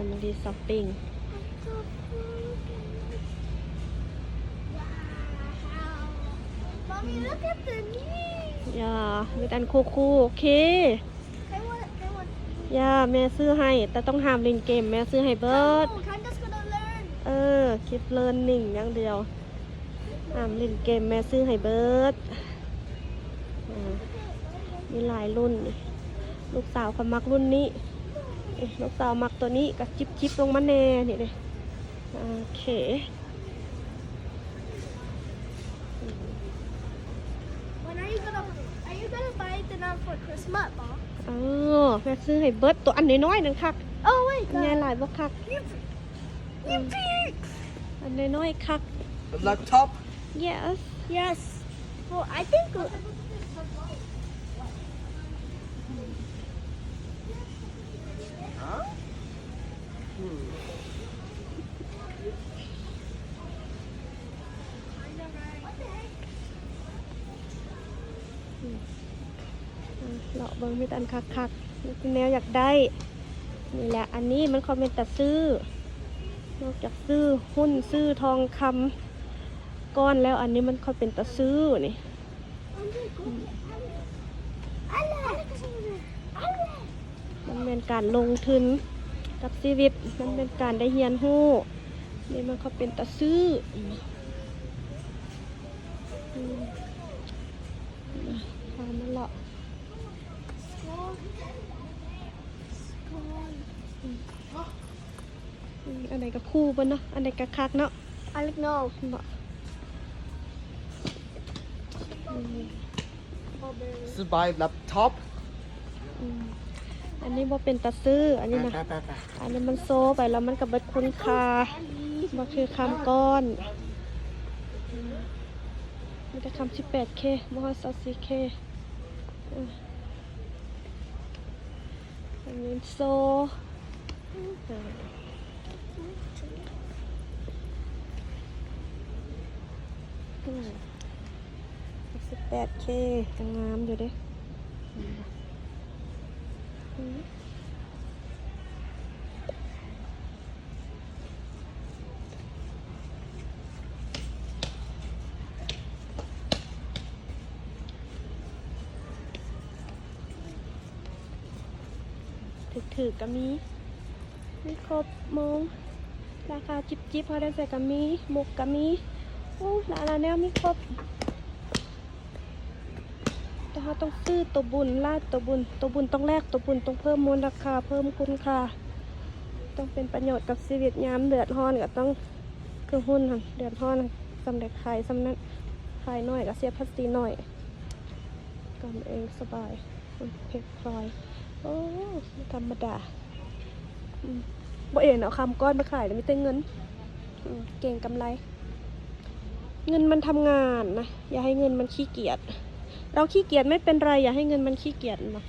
Family shopping Mommy, look at the knee. ย่ามีอันคู่โอเค I want. ย่าแม่ซื้อให้แต่ต้องห้ามเล่นเกมแม่ซื้อให้เบิร์ด No, I'm just gonna learn. คิดเลิร์นนิ่งอย่างเดียวห้ามเล่นเกมแม่ซื้อให้เบิร์ดมีหลายรุ่นลูกสาวเขามักรุ่นนี้ลูกสาวมักตัวนี้กับจิบลงมาแน่นี่เลยโอเค When are you gonna buy it now for Christmas, Mom? แม่ซื้อให้เบิร์ดตัวอันน้อยๆนึงคัก Oh wait, แง่หลายบ่คัก you pig. อันน้อยๆคัก The laptop? yes Yes. Well, I think. Huh? เลาะเบิ้งมีแต่อันคักๆแนวอยากได้นี่แหละอันนี้มันคอมเมนต์แต่ซื้อนอกจากซื้อหุ้นซื้อทองคำก้อนแล้วอันนี้มันคอมเป็นแต่ซื้อนี่มันเป็นการลงทุนกับชีวิตมันเป็นการได้เรียนรู้นี่มันเขาเป็นแต่ซื้อพามาเลาะอันไหนก็คู่ปะเนาะอันไหนก็คักเนาะ I like no. บอก To buy laptop? อันนี้บ่เป็นตะซื้ออันนี้นะ อันนี้มันโซไปแล้วมันกับเบิดคุณค่าบ่คือคำก้อนมันจะคำ 18K บ่ฮอด 24K อันนี้โซ18K จะงามอยู่เด้ถือก็มีไม่ครบมงราคาจิบพอได้ใส่ก็มีหมกก็มีโอ้หลายแนวมีครบแต่เราต้องซื้อตัวบุญลาดตัวบุญต้องแลกตัวบุญต้องเพิ่มมูลราคาเพิ่มคุณค่าต้องเป็นประโยชน์กับชีวิตยามเดือดร้อนก็ต้องคือหุ้นเดือดร้อนสำเร็จขายสำนักขายน้อยก็เสียภาษีน้อยกำเองสบายเพ็กพลอยโอ้ธรรมดาบ่เอ็นเอาคำก้อนมาขายแต่ไม่ได้เงินเก่งกำไรเงินมันทำงานนะอย่าให้เงินมันขี้เกียจเราขี้เกียจไม่เป็นไรอย่าให้เงินมันขี้เกียจมา